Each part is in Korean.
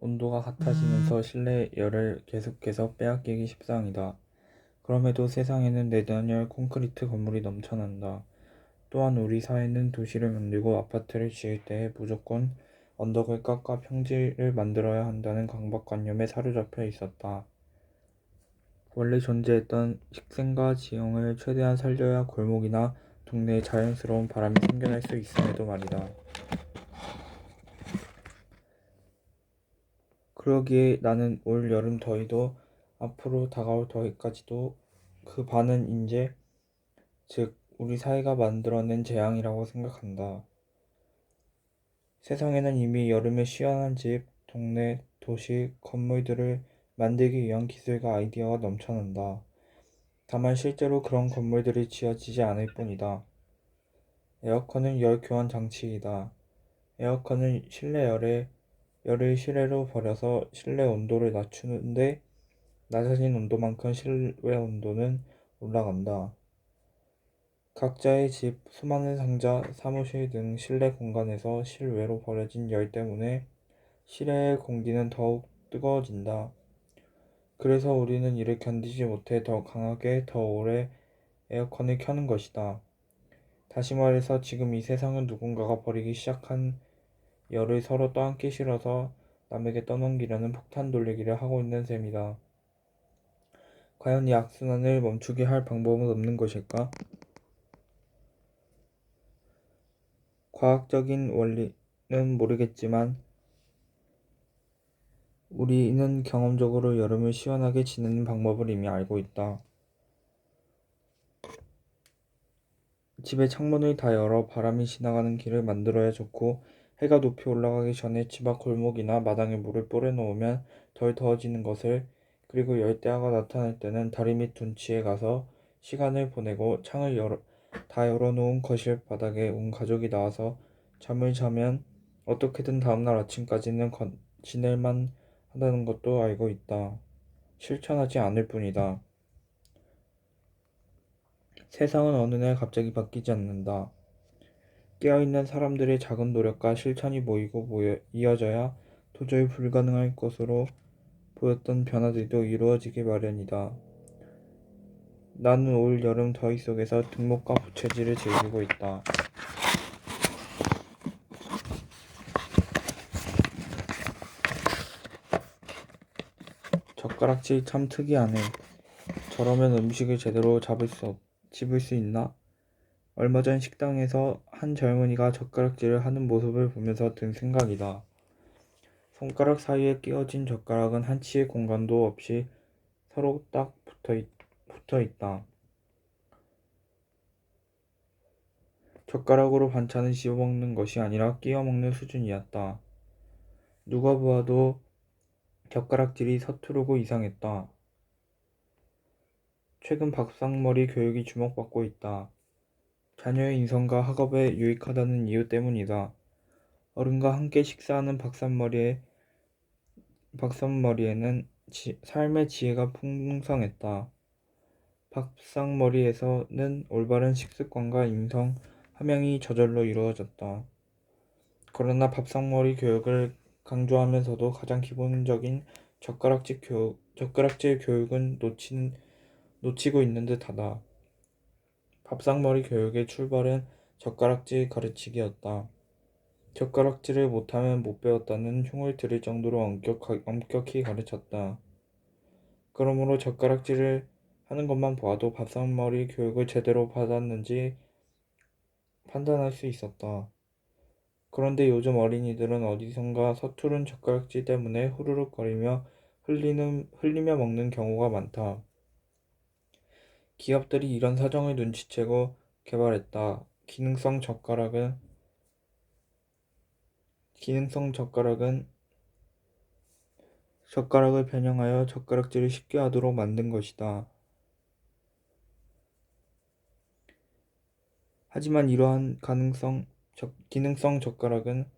온도가 같아지면서 실내 열을 계속해서 빼앗기기 십상이다. 그럼에도 세상에는 내단열 콘크리트 건물이 넘쳐난다. 또한 우리 사회는 도시를 만들고 아파트를 지을 때에 무조건 언덕을 깎아 평지를 만들어야 한다는 강박관념에 사로잡혀 있었다. 원래 존재했던 식생과 지형을 최대한 살려야 골목이나 동네에 자연스러운 바람이 생겨날 수 있음에도 말이다. 그러기에 나는 올 여름 더위도 앞으로 다가올 더위까지도 그 반은 인재, 즉 우리 사회가 만들어낸 재앙이라고 생각한다. 세상에는 이미 여름에 시원한 집, 동네, 도시, 건물들을 만들기 위한 기술과 아이디어가 넘쳐난다. 다만 실제로 그런 건물들이 지어지지 않을 뿐이다. 에어컨은 열 교환 장치이다. 에어컨은 열을 실외로 버려서 실내 온도를 낮추는데 낮아진 온도만큼 실외 온도는 올라간다. 각자의 집, 수많은 상자, 사무실 등 실내 공간에서 실외로 버려진 열 때문에 실외의 공기는 더욱 뜨거워진다. 그래서 우리는 이를 견디지 못해 더 강하게, 더 오래 에어컨을 켜는 것이다. 다시 말해서 지금 이 세상은 누군가가 버리기 시작한 열을 서로 떠안기 싫어서 남에게 떠넘기려는 폭탄 돌리기를 하고 있는 셈이다. 과연 이 악순환을 멈추게 할 방법은 없는 것일까? 과학적인 원리는 모르겠지만 우리는 경험적으로 여름을 시원하게 지내는 방법을 이미 알고 있다. 집의 창문을 다 열어 바람이 지나가는 길을 만들어야 좋고 해가 높이 올라가기 전에 집 앞 골목이나 마당에 물을 뿌려놓으면 덜 더워지는 것을, 그리고 열대야가 나타날 때는 다리 밑 둔치에 가서 시간을 보내고 창을 다 열어놓은 거실 바닥에 온 가족이 나와서 잠을 자면 어떻게든 다음날 아침까지는 지낼만 하다는 것도 알고 있다. 실천하지 않을 뿐이다. 세상은 어느 날 갑자기 바뀌지 않는다. 깨어있는 사람들의 작은 노력과 실천이 이어져야 도저히 불가능할 것으로 보였던 변화들도 이루어지기 마련이다. 나는 올 여름 더위 속에서 등목과 부채질을 즐기고 있다. 젓가락질 참 특이하네. 저러면 음식을 제대로 집을 수 있나? 얼마 전 식당에서 한 젊은이가 젓가락질을 하는 모습을 보면서 든 생각이다. 손가락 사이에 끼워진 젓가락은 한치의 공간도 없이 서로 딱 붙어 있다. 젓가락으로 반찬을 씹어먹는 것이 아니라 끼워 먹는 수준이었다. 누가 보아도 젓가락질이 서투르고 이상했다. 최근 밥상머리 교육이 주목받고 있다. 자녀의 인성과 학업에 유익하다는 이유 때문이다. 어른과 함께 식사하는 밥상머리에는 삶의 지혜가 풍성했다. 밥상머리에서는 올바른 식습관과 인성, 함양이 저절로 이루어졌다. 그러나 밥상머리 교육을 강조하면서도 가장 기본적인 젓가락질 교육은 놓치고 있는 듯하다. 밥상머리 교육의 출발은 젓가락질 가르치기였다. 젓가락질을 못하면 못 배웠다는 흉을 들을 정도로 엄격히 가르쳤다. 그러므로 젓가락질을 하는 것만 보아도 밥상머리 교육을 제대로 받았는지 판단할 수 있었다. 그런데 요즘 어린이들은 어디선가 서투른 젓가락질 때문에 후루룩거리며 흘리며 먹는 경우가 많다. 기업들이 이런 사정을 눈치채고 개발했다. 기능성 젓가락을 변형하여 젓가락질을 쉽게 하도록 만든 것이다. 하지만 이러한 기능성 젓가락은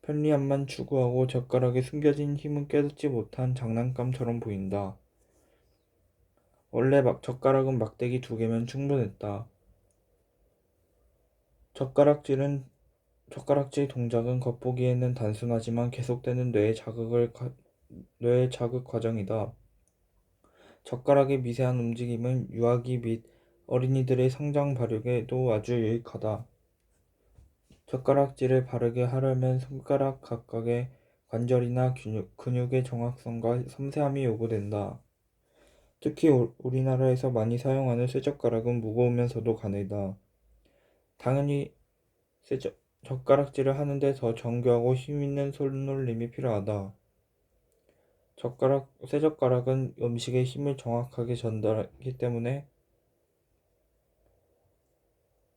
편리함만 추구하고 젓가락에 숨겨진 힘은 깨닫지 못한 장난감처럼 보인다. 원래 젓가락은 막대기 2개면 충분했다. 젓가락질은 젓가락질 동작은 겉보기에는 단순하지만 계속되는 뇌의 자극 과정이다. 젓가락의 미세한 움직임은 유아기 및 어린이들의 성장 발육에도 아주 유익하다. 젓가락질을 바르게 하려면 손가락 각각의 관절이나 근육의 정확성과 섬세함이 요구된다. 특히 우리나라에서 많이 사용하는 쇠젓가락은 무거우면서도 가늘다. 당연히 젓가락질을 하는데 더 정교하고 힘있는 손놀림이 필요하다. 쇠젓가락은 음식의 힘을 정확하게 전달하기 때문에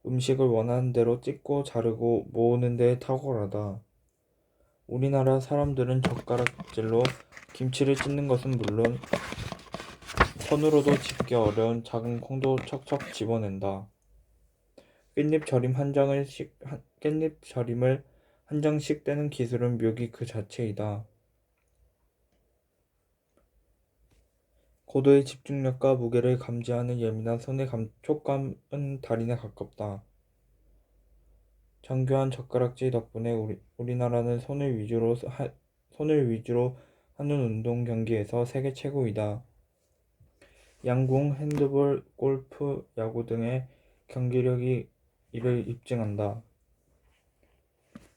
음식을 원하는 대로 찢고 자르고 모으는 데 탁월하다. 우리나라 사람들은 젓가락질로 김치를 찢는 것은 물론 손으로도 집기 어려운 작은 콩도 척척 집어낸다. 깻잎 절임을 한 장씩 떼는 기술은 묘기 그 자체이다. 고도의 집중력과 무게를 감지하는 예민한 손의 촉감은 달인에 가깝다. 정교한 젓가락질 덕분에 우리나라는 손을 위주로 하는 운동 경기에서 세계 최고이다. 양궁, 핸드볼, 골프, 야구 등의 경기력이 이를 입증한다.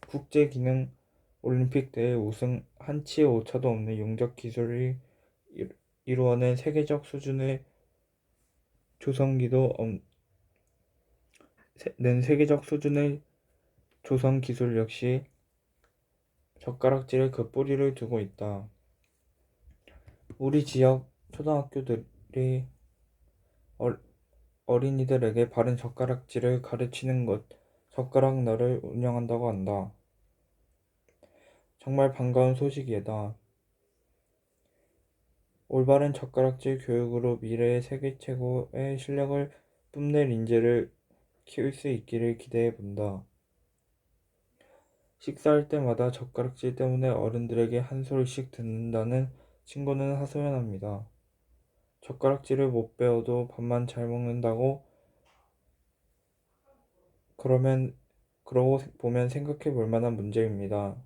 국제 기능 올림픽 대회 우승 한치의 오차도 없는 용접 기술을 이루어낸 세계적 수준의 조성 기술 역시 젓가락질에 그 뿌리를 두고 있다. 우리 지역 초등학교들이 어린이들에게 바른 젓가락질을 가르치는 것, 젓가락날을 운영한다고 한다. 정말 반가운 소식이다. 올바른 젓가락질 교육으로 미래의 세계 최고의 실력을 뽐낼 인재를 키울 수 있기를 기대해 본다. 식사할 때마다 젓가락질 때문에 어른들에게 한 소리씩 듣는다는 친구는 하소연합니다. 젓가락질을 못 배워도 밥만 잘 먹는다고 그러고 보면 생각해 볼 만한 문제입니다.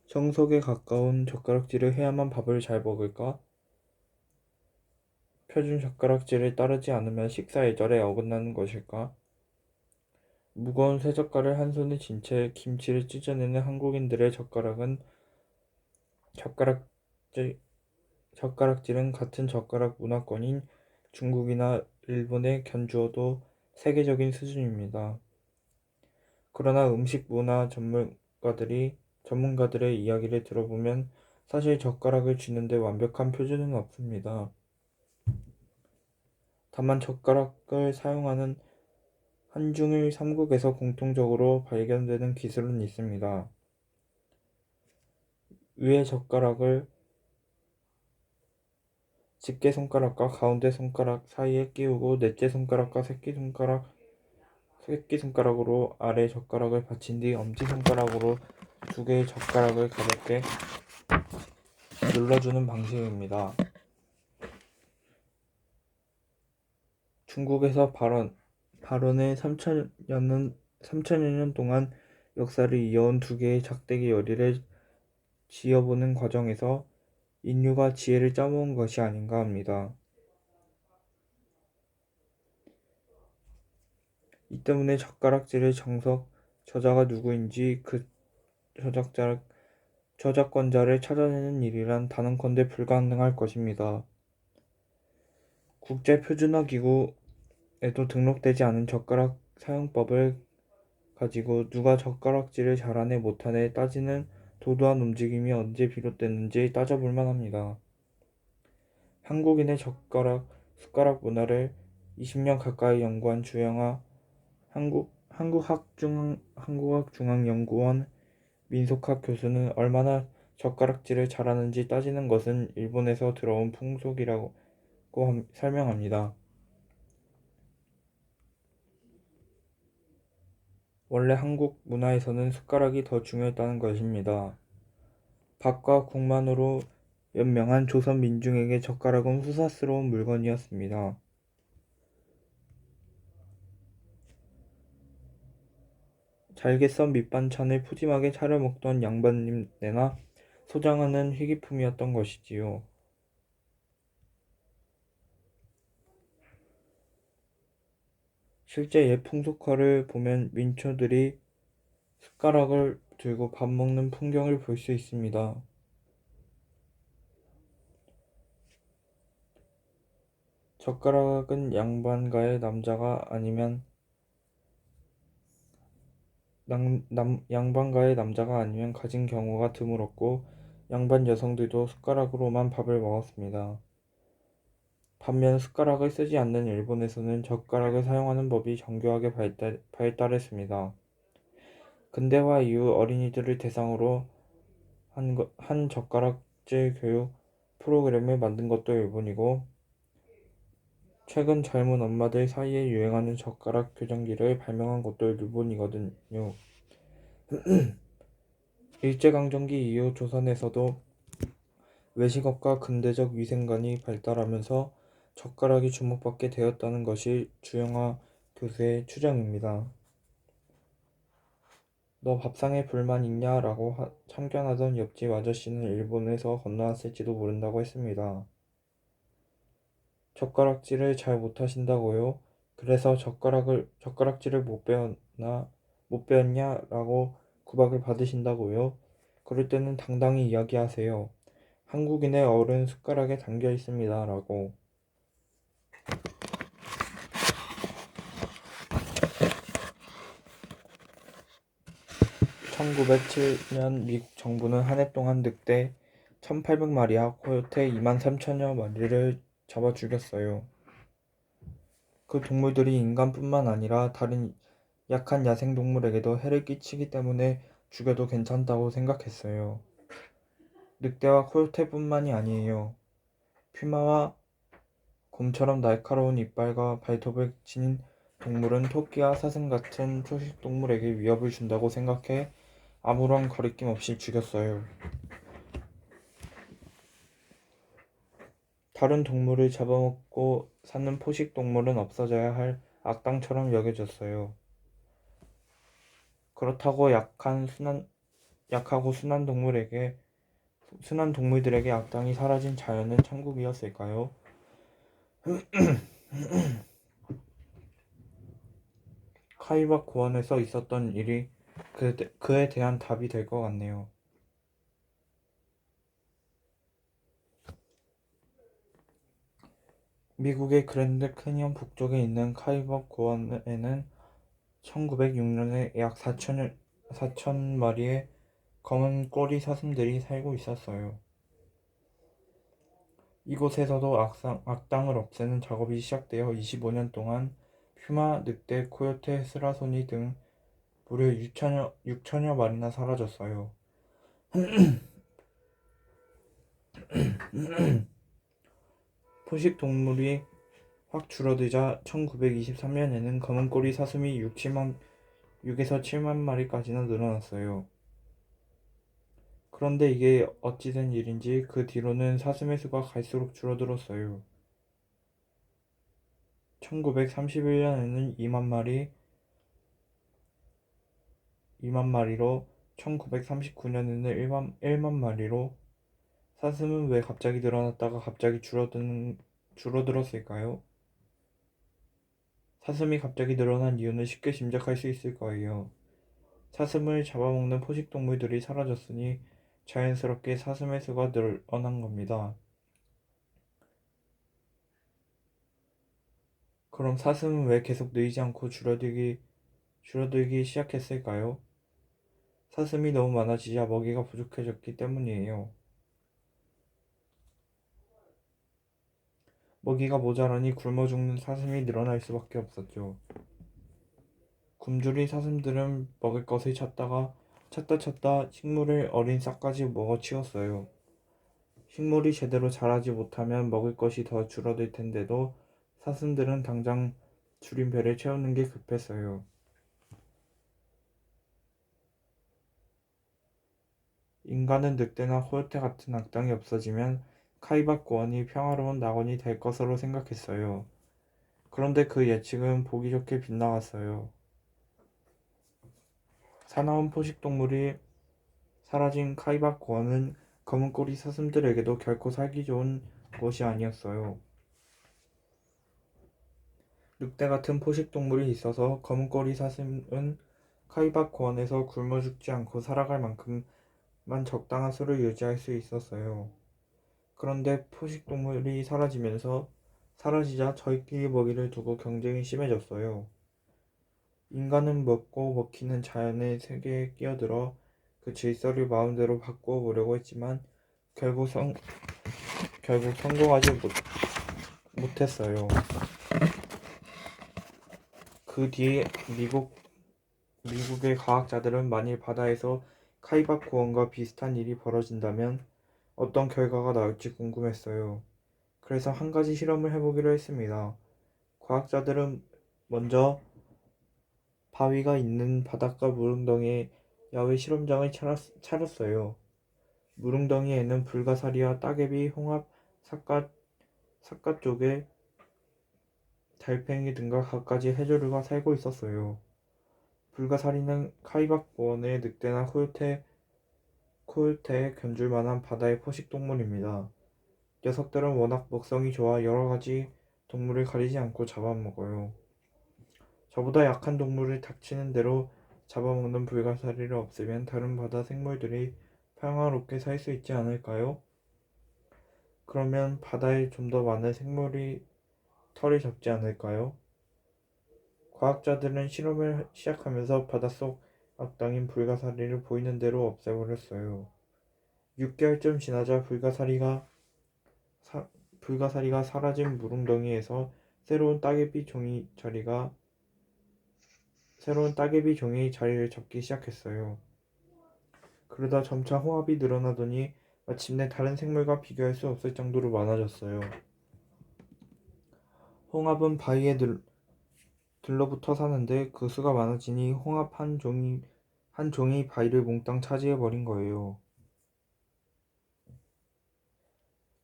정석에 가까운 젓가락질을 해야만 밥을 잘 먹을까? 표준 젓가락질을 따르지 않으면 식사 예절에 어긋나는 것일까? 무거운 쇠젓갈을 한 손에 쥔 채 김치를 찢어내는 한국인들의 젓가락질은 같은 젓가락 문화권인 중국이나 일본에 견주어도 세계적인 수준입니다. 그러나 음식 문화 전문가들의 이야기를 들어보면 사실 젓가락을 쥐는데 완벽한 표준은 없습니다. 다만 젓가락을 사용하는 한중일 삼국에서 공통적으로 발견되는 기술은 있습니다. 위의 젓가락을 집게손가락과 가운데 손가락 사이에 끼우고 넷째 손가락과 새끼손가락으로 아래 젓가락을 받친 뒤 엄지손가락으로 두 개의 젓가락을 가볍게 눌러주는 방식입니다. 중국에서 발원의 3천여 년 동안 역사를 이어온 두 개의 작대기 요리를 지어보는 과정에서 인류가 지혜를 짜모은 것이 아닌가 합니다. 이 때문에 젓가락질의 저자가 누구인지 그 저작권자를 찾아내는 일이란 단언컨대 불가능할 것입니다. 국제표준화기구에도 등록되지 않은 젓가락 사용법을 가지고 누가 젓가락질을 잘하네 못하네 따지는 도도한 움직임이 언제 비롯됐는지 따져볼 만합니다. 한국인의 숟가락 문화를 20년 가까이 연구한 주영아 한국학중앙연구원 민속학 교수는 얼마나 젓가락질을 잘하는지 따지는 것은 일본에서 들어온 풍속이라고 설명합니다. 원래 한국 문화에서는 숟가락이 더 중요했다는 것입니다. 밥과 국만으로 연명한 조선 민중에게 젓가락은 후사스러운 물건이었습니다. 잘게 썬 밑반찬을 푸짐하게 차려 먹던 양반님네나 소장하는 희귀품이었던 것이지요. 실제 옛 풍속화를 보면 민초들이 숟가락을 들고 밥 먹는 풍경을 볼 수 있습니다. 젓가락은 양반가의 남자가 아니면 양반가의 남자가 아니면 가진 경우가 드물었고 양반 여성들도 숟가락으로만 밥을 먹었습니다. 반면 숟가락을 쓰지 않는 일본에서는 젓가락을 사용하는 법이 정교하게 발달했습니다. 근대화 이후 어린이들을 대상으로 한 젓가락질 교육 프로그램을 만든 것도 일본이고 최근 젊은 엄마들 사이에 유행하는 젓가락 교정기를 발명한 것도 일본이거든요. 일제강점기 이후 조선에서도 외식업과 근대적 위생관이 발달하면서 젓가락이 주목받게 되었다는 것이 주영하 교수의 추정입니다. 너 밥상에 불만 있냐? 라고 참견하던 옆집 아저씨는 일본에서 건너왔을지도 모른다고 했습니다. 젓가락질을 잘 못하신다고요? 그래서 젓가락질을 못 배웠냐? 라고 구박을 받으신다고요? 그럴 때는 당당히 이야기하세요. 한국인의 어른 숟가락에 담겨 있습니다. 라고. 1907년 미국 정부는 한 해 동안 늑대 1,800마리와 코요테 23,000여 마리를 잡아 죽였어요. 그 동물들이 인간뿐만 아니라 다른 약한 야생동물에게도 해를 끼치기 때문에 죽여도 괜찮다고 생각했어요. 늑대와 코요테뿐만이 아니에요. 퓨마와 곰처럼 날카로운 이빨과 발톱을 지닌 동물은 토끼와 사슴 같은 초식동물에게 위협을 준다고 생각해 아무런 거리낌 없이 죽였어요. 다른 동물을 잡아먹고 사는 포식동물은 없어져야 할 악당처럼 여겨졌어요. 그렇다고 약하고 순한 동물들에게 악당이 사라진 자연은 천국이었을까요? 카이바 고원에서 있었던 일이 그에 대한 답이 될 것 같네요. 미국의 그랜드 캐니언 북쪽에 있는 카이바 고원에는 1906년에 약 4천 마리의 검은 꼬리 사슴들이 살고 있었어요. 이곳에서도 악당을 없애는 작업이 시작되어 25년 동안 퓨마, 늑대, 코요테, 스라소니 등 무려 6천여 마리나 사라졌어요. 포식 동물이 확 줄어들자 1923년에는 검은꼬리 사슴이 6에서 7만 마리까지나 늘어났어요. 그런데 이게 어찌 된 일인지 그 뒤로는 사슴의 수가 갈수록 줄어들었어요. 1931년에는 2만 마리로 1939년에는 1만 마리로 사슴은 왜 갑자기 늘어났다가 갑자기 줄어들었을까요? 사슴이 갑자기 늘어난 이유는 쉽게 짐작할 수 있을 거예요. 사슴을 잡아먹는 포식동물들이 사라졌으니 자연스럽게 사슴의 수가 늘어난 겁니다. 그럼 사슴은 왜 계속 늘지 않고 줄어들기 시작했을까요? 사슴이 너무 많아지자 먹이가 부족해졌기 때문이에요. 먹이가 모자라니 굶어 죽는 사슴이 늘어날 수밖에 없었죠. 굶주린 사슴들은 먹을 것을 찾다 식물을 어린 싹까지 먹어치웠어요. 식물이 제대로 자라지 못하면 먹을 것이 더 줄어들 텐데도 사슴들은 당장 줄인 배를 채우는 게 급했어요. 인간은 늑대나 코요테 같은 악당이 없어지면 카이바 고원이 평화로운 낙원이 될 것으로 생각했어요. 그런데 그 예측은 보기 좋게 빗나갔어요. 사나운 포식동물이 사라진 카이바코어는 검은꼬리 사슴들에게도 결코 살기 좋은 곳이 아니었어요. 늑대 같은 포식동물이 있어서 검은꼬리 사슴은 카이바코어에서 굶어 죽지 않고 살아갈 만큼만 적당한 수를 유지할 수 있었어요. 그런데 포식동물이 사라지자 저희끼리 먹이를 두고 경쟁이 심해졌어요. 인간은 먹고 먹히는 자연의 세계에 끼어들어 그 질서를 마음대로 바꾸어 보려고 했지만 결국, 성, 결국 성공하지 못했어요. 그 뒤에 미국의 과학자들은 만일 바다에서 카이바코원과 비슷한 일이 벌어진다면 어떤 결과가 나올지 궁금했어요. 그래서 한 가지 실험을 해보기로 했습니다. 과학자들은 먼저 바위가 있는 바닷가 무릉덩이에 야외 실험장을 차렸어요. 무릉덩이에는 불가사리와 따개비, 홍합, 삿갓 쪽에 달팽이 등과 갖가지 해조류가 살고 있었어요. 불가사리는 카이바코원의 늑대나 코요테에 견줄 만한 바다의 포식동물입니다. 녀석들은 워낙 먹성이 좋아 여러 가지 동물을 가리지 않고 잡아먹어요. 저보다 약한 동물을 닥치는 대로 잡아먹는 불가사리를 없애면 다른 바다 생물들이 평화롭게 살 수 있지 않을까요? 그러면 바다에 좀 더 많은 생물이 털이 잡지 않을까요? 과학자들은 실험을 시작하면서 바닷속 악당인 불가사리를 보이는 대로 없애버렸어요. 6개월쯤 지나자 불가사리가 사라진 무릉덩이에서 새로운 따개비 종이 자리를 잡기 시작했어요. 그러다 점차 홍합이 늘어나더니 마침내 다른 생물과 비교할 수 없을 정도로 많아졌어요. 홍합은 바위에 들러붙어 사는데 그 수가 많아지니 홍합 한 종이 바위를 몽땅 차지해버린 거예요.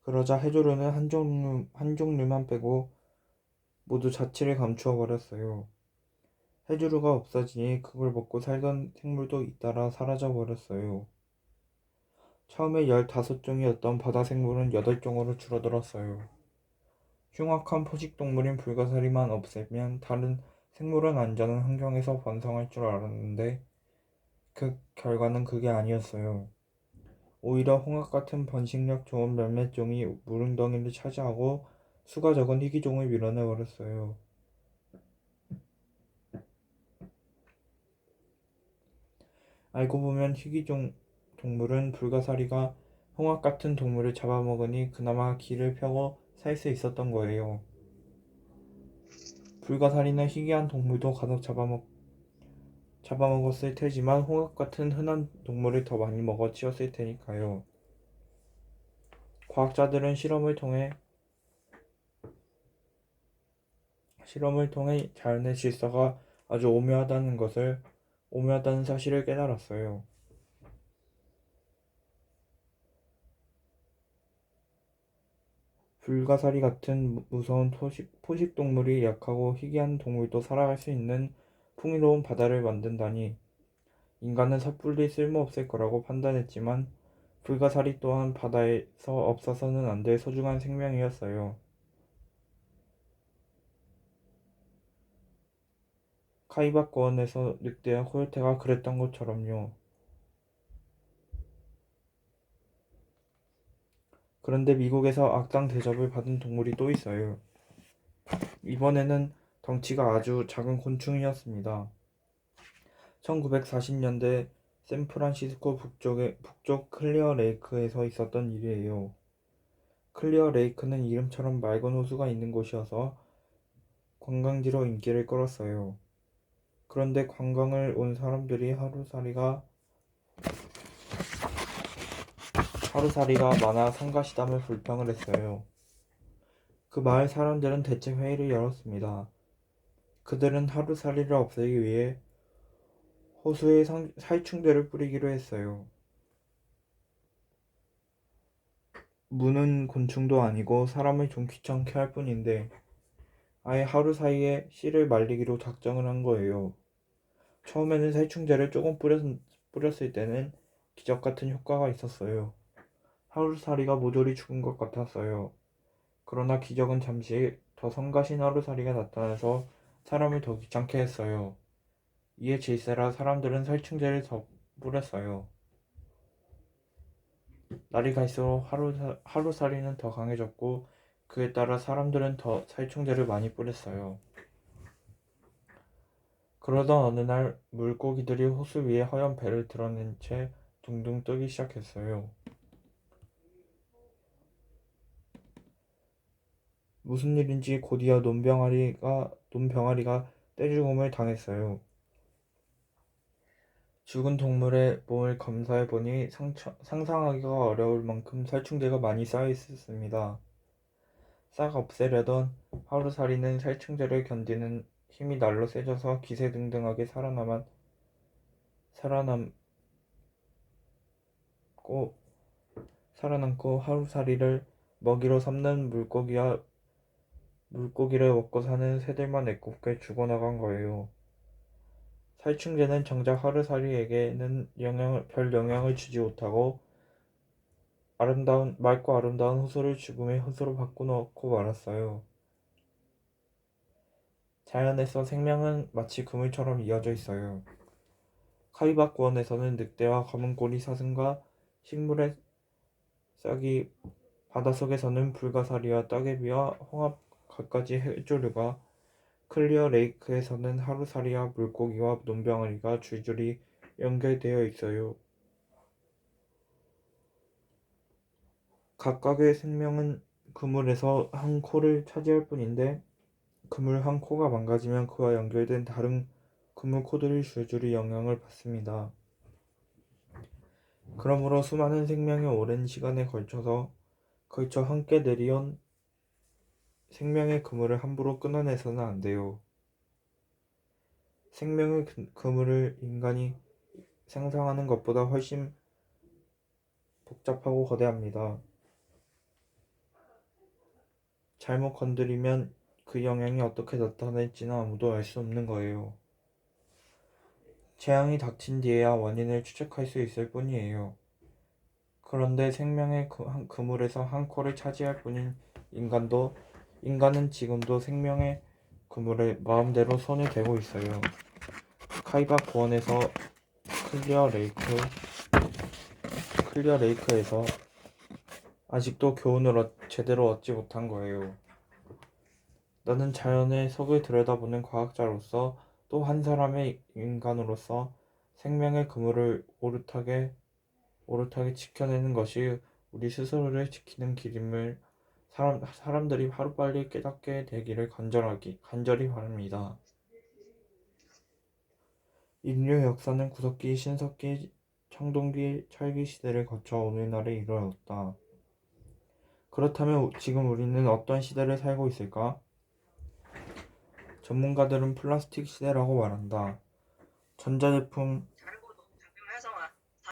그러자 해조류는 한 종류만 빼고 모두 자취를 감추어 버렸어요. 해조류가 없어지니 그걸 먹고 살던 생물도 잇따라 사라져 버렸어요. 처음에 15종이었던 바다 생물은 8종으로 줄어들었어요. 흉악한 포식동물인 불가사리만 없애면 다른 생물은 안전한 환경에서 번성할 줄 알았는데 그 결과는 그게 아니었어요. 오히려 홍학 같은 번식력 좋은 몇몇 종이 무릉덩이를 차지하고 수가 적은 희귀종을 밀어내버렸어요. 알고 보면 동물은 불가사리가 홍학 같은 동물을 잡아먹으니 그나마 기를 펴고 살 수 있었던 거예요. 불가사리는 희귀한 동물도 가득 잡아먹었을 테지만 홍학 같은 흔한 동물을 더 많이 먹어 치웠을 테니까요. 과학자들은 실험을 통해 자연의 질서가 아주 오묘하다는 사실을 깨달았어요. 불가사리 같은 무서운 포식동물이 약하고 희귀한 동물도 살아갈 수 있는 풍요로운 바다를 만든다니 인간은 섣불리 쓸모없을 거라고 판단했지만 불가사리 또한 바다에서 없어서는 안 될 소중한 생명이었어요. 카이바권에서 늑대와 코요테가 그랬던 것처럼요. 그런데 미국에서 악당 대접을 받은 동물이 또 있어요. 이번에는 덩치가 아주 작은 곤충이었습니다. 1940년대 샌프란시스코 북쪽 클리어 레이크에서 있었던 일이에요. 클리어 레이크는 이름처럼 맑은 호수가 있는 곳이어서 관광지로 인기를 끌었어요. 그런데 관광을 온 사람들이 하루살이가 많아 상가시담을 불평을 했어요. 그 마을 사람들은 대체 회의를 열었습니다. 그들은 하루살이를 없애기 위해 호수에 살충제를 뿌리기로 했어요. 무는 곤충도 아니고 사람을 좀 귀찮게 할 뿐인데 아예 하루 사이에 씨를 말리기로 작정을 한 거예요. 처음에는 살충제를 조금 뿌렸을 때는 기적 같은 효과가 있었어요. 하루살이가 모조리 죽은 것 같았어요. 그러나 기적은 잠시 더 성가신 하루살이가 나타나서 사람을 더 귀찮게 했어요. 이에 질세라 사람들은 살충제를 더 뿌렸어요. 날이 갈수록 하루살이는 더 강해졌고 그에 따라 사람들은 더 살충제를 많이 뿌렸어요. 그러던 어느 날 물고기들이 호수 위에 허연 배를 드러낸 채 둥둥 뜨기 시작했어요. 무슨 일인지 곧이어 논병아리가 떼죽음을 당했어요. 죽은 동물의 몸을 검사해보니 상상하기가 어려울 만큼 살충제가 많이 쌓여 있었습니다. 싹 없애려던 하루살이는 살충제를 견디는 힘이 날로 세져서 기세등등하게 살아남고 하루살이를 먹이로 삼는 물고기를 먹고 사는 새들만 애꿎게 죽어나간 거예요. 살충제는 정작 하루살이에게는 별 영향을 주지 못하고 맑고 아름다운 호수를 죽음의 호수로 바꿔놓고 말았어요. 자연에서 생명은 마치 그물처럼 이어져 있어요. 카이바구원에서는 늑대와 검은꼬리 사슴과 식물의 싹이, 바닷속에서는 불가사리와 따개비와 홍합 갖가지 해조류가, 클리어 레이크에서는 하루살이와 물고기와 논병아리가 줄줄이 연결되어 있어요. 각각의 생명은 그물에서 한 코를 차지할 뿐인데 그물 한 코가 망가지면 그와 연결된 다른 그물 코들이 줄줄이 영향을 받습니다. 그러므로 수많은 생명이 오랜 시간에 걸쳐 함께 내려온 생명의 그물을 함부로 끊어내서는 안 돼요. 생명의 그물을 인간이 상상하는 것보다 훨씬 복잡하고 거대합니다. 잘못 건드리면 그 영향이 어떻게 나타날지는 아무도 알 수 없는 거예요. 재앙이 닥친 뒤에야 원인을 추적할 수 있을 뿐이에요. 그런데 생명의 그물에서 한 코를 차지할 뿐인 인간은 지금도 생명의 그물에 마음대로 손을 대고 있어요. 카이바 구원에서 클리어 레이크에서 아직도 교훈을 제대로 얻지 못한 거예요. 나는 자연의 속을 들여다보는 과학자로서 또 한 사람의 인간으로서 생명의 그물을 오롯하게 지켜내는 것이 우리 스스로를 지키는 길임을 사람들이 하루빨리 깨닫게 되기를 간절히 바랍니다. 인류 역사는 구석기, 신석기, 청동기, 철기 시대를 거쳐 오늘날에 이르렀다. 그렇다면 지금 우리는 어떤 시대를 살고 있을까? 전문가들은 플라스틱 시대라고 말한다. 전자제품,